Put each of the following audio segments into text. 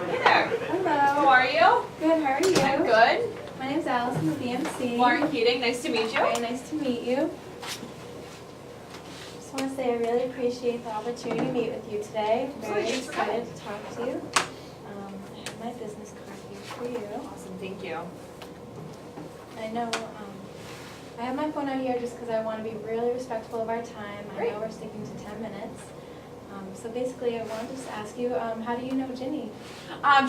Hey there. Hello. How are you? Good, how are you? I'm good. My name's Allison with EMC. Lauren Keating, nice to meet you. Very nice to meet you. Just want to say I really appreciate the opportunity to meet with you today. I'm very Thanks for coming. excited to talk to you. I have my business card here for you. Awesome, thank you. I know I have my phone out here just because I want to be really respectful of our time. Great. I know we're sticking to 10 minutes. So basically, I wanted to just ask you, how do you know Ginny?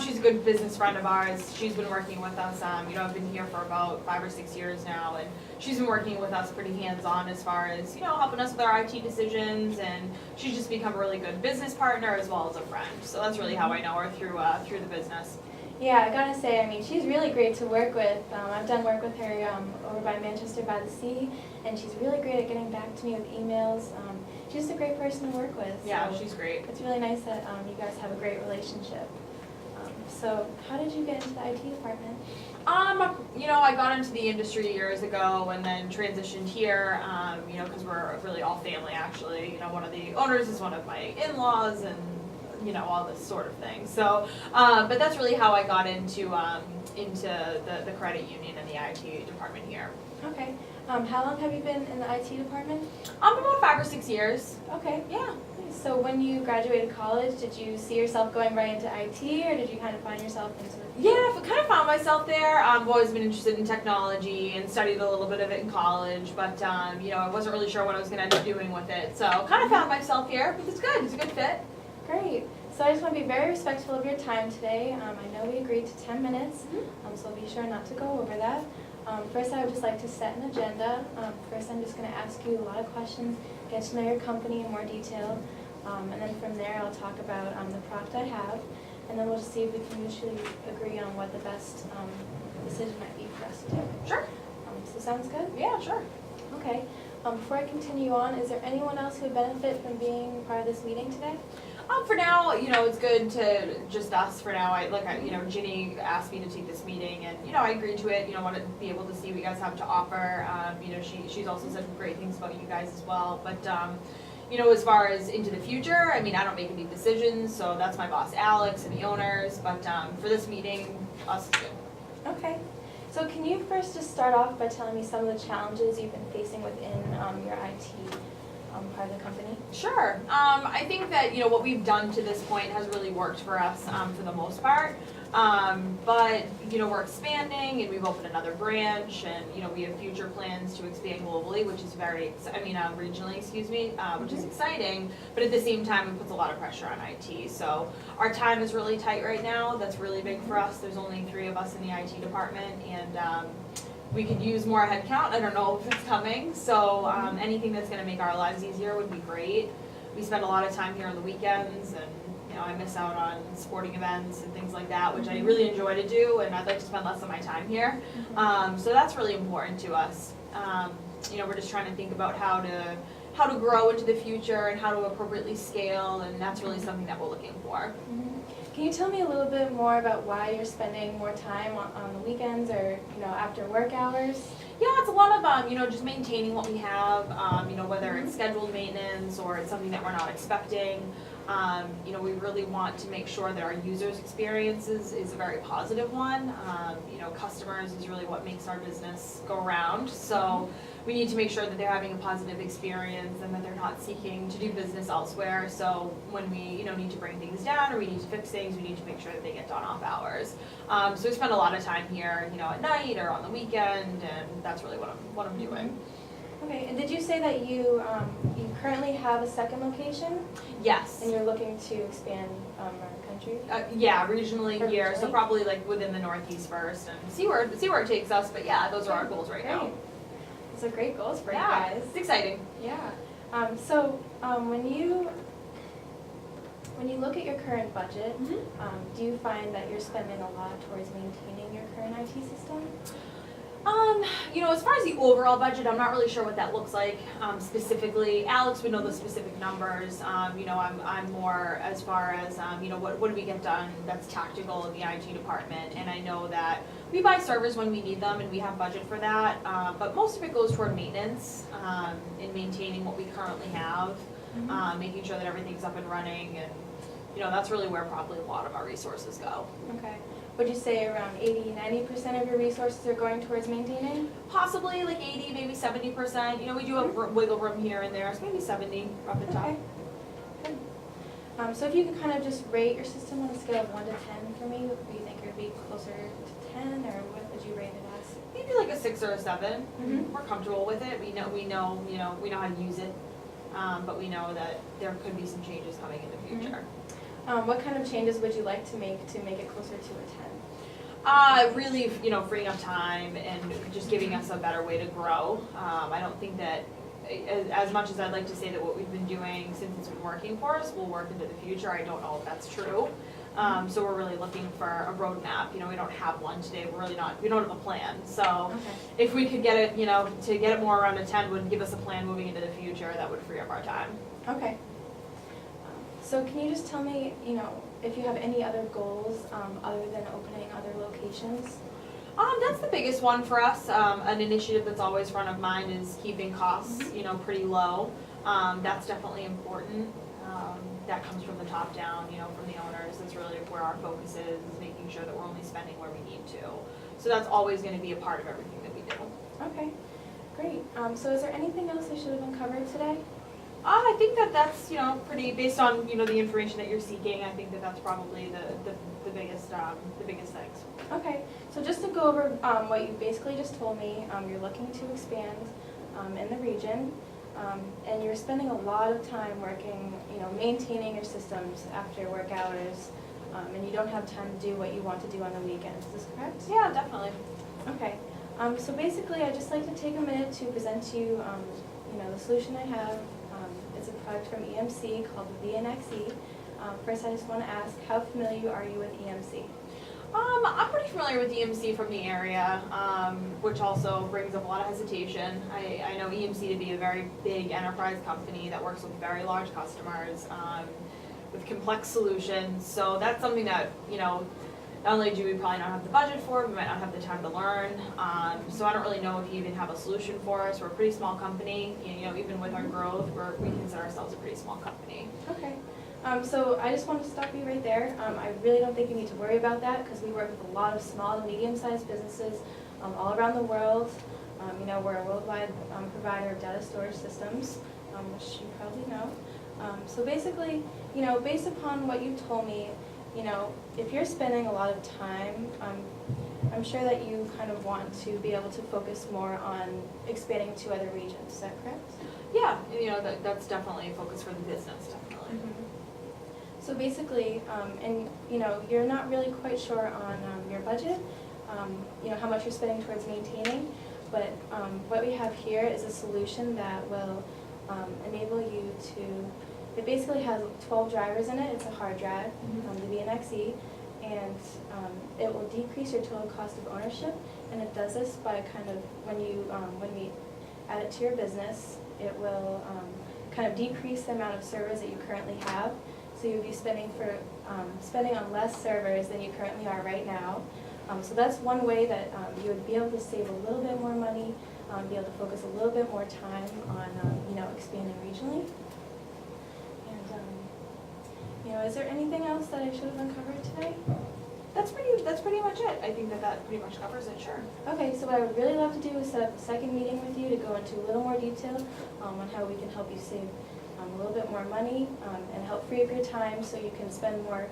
She's a good business friend of ours. She's been working with us. I've been here for about 5 or 6 years now, and she's been working with us pretty hands-on as far as, helping us with our IT decisions, and she's just become a really good business partner as well as a friend. So that's really how I know her through the business. Yeah, I gotta say, I mean, she's really great to work with. I've done work with her over by Manchester by the Sea, and she's really great at getting back to me with emails. She's just a great person to work with. Yeah, so she's great. It's really nice that you guys have a great relationship. So how did you get into the IT department? I got into the industry years ago and then transitioned here, because we're really all family actually. One of the owners is one of my in-laws and all this sort of thing. So, but that's really how I got into the credit union and the IT department here. Okay. How long have you been in the IT department? About 5 or 6 years. Okay. Yeah. So when you graduated college, did you see yourself going right into IT, or did you kind of find yourself into the field? Yeah, I kind of found myself there. I've always been interested in technology and studied a little bit of it in college, but I wasn't really sure what I was going to end up doing with it. So kind of found myself here, but it's good. It's a good fit. Great. So I just want to be very respectful of your time today. I know we agreed to 10 minutes, so be sure not to go over that. First, I would just like to set an agenda. First, I'm just going to ask you a lot of questions, get to know your company in more detail, and then from there, I'll talk about the product I have, and then we'll just see if we can mutually agree on what the best decision might be for us to do. Sure. So sounds good? Yeah, sure. Okay. Before I continue on, is there anyone else who would benefit from being part of this meeting today? For now, it's good to just us for now. Ginny asked me to take this meeting, and I agreed to it. Want to be able to see what you guys have to offer. She's also said great things about you guys as well. But as far as into the future, I don't make any decisions, so that's my boss Alex and the owners. But for this meeting, us is good. Okay. So can you first just start off by telling me some of the challenges you've been facing within your IT part of the company? Sure. I think that what we've done to this point has really worked for us for the most part. But we're expanding, and we've opened another branch, and we have future plans to expand globally, which is regionally, which is exciting. But at the same time, it puts a lot of pressure on IT. So our time is really tight right now. That's really big for us. There's only 3 of us in the IT department, and we could use more headcount. I don't know if it's coming. So anything that's going to make our lives easier would be great. We spend a lot of time here on the weekends, and I miss out on sporting events and things like that, which I really enjoy to do, and I'd like to spend less of my time here. So that's really important to us. We're just trying to think about how to grow into the future and how to appropriately scale, and that's really something that we're looking for. Can you tell me a little bit more about why you're spending more time on the weekends or after work hours? Yeah, it's a lot of just maintaining what we have. Whether it's scheduled maintenance or it's something that we're not expecting. We really want to make sure that our users' experience is a very positive one. Customers is really what makes our business go around. So we need to make sure that they're having a positive experience and that they're not seeking to do business elsewhere. So when we need to bring things down or we need to fix things, we need to make sure that they get done off hours. So we spend a lot of time here, at night or on the weekend, and that's really what I'm doing. Okay, and did you say that you currently have a second location? Yes. And you're looking to expand around the country? Yeah, regionally here, so Regionally? probably within the Northeast first, and see where it takes us. But yeah, those are our goals right now. Those are great goals for you Yeah, guys. it's exciting. Yeah. When you look at your current budget, do you find that you're spending a lot towards maintaining your current IT system? As far as the overall budget, I'm not really sure what that looks like specifically. Alex would know the specific numbers. I'm more as far as, what do we get done that's tactical in the IT department. And I know that we buy servers when we need them and we have budget for that. But most of it goes toward maintenance and maintaining what we currently have, making sure that everything's up and running and that's really where probably a lot of our resources go. Okay. Would you say around 80-90% of your resources are going towards maintaining? Possibly like 80, maybe 70%. We do have wiggle room here and there, so maybe 70 up at top. Okay. Good. So if you could kind of just rate your system on a scale of 1 to 10 for me, do you think it would be closer to 10, or what would you rate it as? Maybe like a 6 or a 7. Mhm. We're comfortable with it. We know how to use it, but we know that there could be some changes coming in the future. What kind of changes would you like to make it closer to a 10? Really, freeing up time and just giving us a better way to grow. I don't think that, as much as I'd like to say that what we've been doing since it's been working for us will work into the future, I don't know if that's true. So we're really looking for a roadmap. We don't have one today. We don't have a plan. So Okay. if we could get it, to get it more around a 10 would give us a plan moving into the future that would free up our time. Okay. So can you just tell me, if you have any other goals other than opening other locations? That's the biggest one for us. An initiative that's always front of mind is keeping costs, pretty low. That's definitely important. That comes from the top down, from the owners. That's really where our focus is making sure that we're only spending where we need to. So that's always going to be a part of everything that we do. Okay, great. So is there anything else I should have uncovered today? I think that's, pretty, based on, the information that you're seeking, I think that's probably the biggest things. Okay, so just to go over what you basically just told me, you're looking to expand in the region, and you're spending a lot of time working, maintaining your systems after work hours, and you don't have time to do what you want to do on the weekends. Is this correct? Yeah, definitely. Okay, so basically I'd just like to take a minute to present to you, the solution I have. It's a product from EMC called the VNXE. First, I just want to ask, how familiar are you with EMC? I'm pretty familiar with EMC from the area, which also brings up a lot of hesitation. I know EMC to be a very big enterprise company that works with very large customers, with complex solutions. So that's something that, not only do we probably not have the budget for, we might not have the time to learn. So I don't really know if you even have a solution for us. We're a pretty small company. Even with our growth, we consider ourselves a pretty small company. Okay. So I just want to stop you right there. I really don't think you need to worry about that because we work with a lot of small to medium-sized businesses all around the world. We're a worldwide provider of data storage systems, which you probably know. So basically, based upon what you told me, if you're spending a lot of time, I'm sure that you kind of want to be able to focus more on expanding to other regions. Is that correct? Yeah, that's definitely a focus for the business, definitely. So basically, and you're not really quite sure on your budget, how much you're spending towards maintaining, but what we have here is a solution that will enable you to. It basically has 12 drivers in it. It's a hard drive, the VNXE, and it will decrease your total cost of ownership. And it does this by kind of when we add it to your business, it will kind of decrease the amount of servers that you currently have. So you'll be spending on less servers than you currently are right now. So that's one way that you would be able to save a little bit more money, be able to focus a little bit more time on expanding regionally. Is there anything else that I should have uncovered today? That's pretty much it. I think that pretty much covers it, sure. Okay, so what I would really love to do is set up a second meeting with you to go into a little more detail on how we can help you save a little bit more money and help free up your time so you can spend more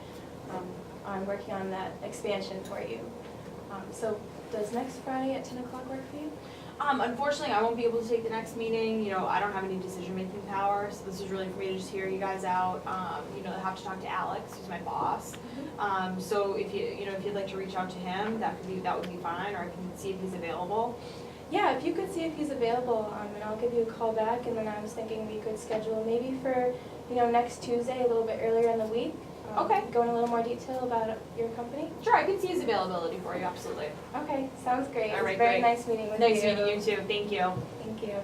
on working on that expansion for you. So does next Friday at 10 o'clock work for you? Unfortunately, I won't be able to take the next meeting. I don't have any decision-making power, so this is really for me to just hear you guys out. I have to talk to Alex, who's my boss. So if you'd like to reach out to him, that would be fine, or I can see if he's available. Yeah, if you could see if he's available, and I'll give you a call back. And then I was thinking we could schedule maybe for next Tuesday, a little bit earlier in the week. Okay. Go in a little more detail about your company. Sure, I can see his availability for you, absolutely. Okay, sounds great. All right, It was very great. nice meeting with you. Nice meeting you too. Thank you. Thank you.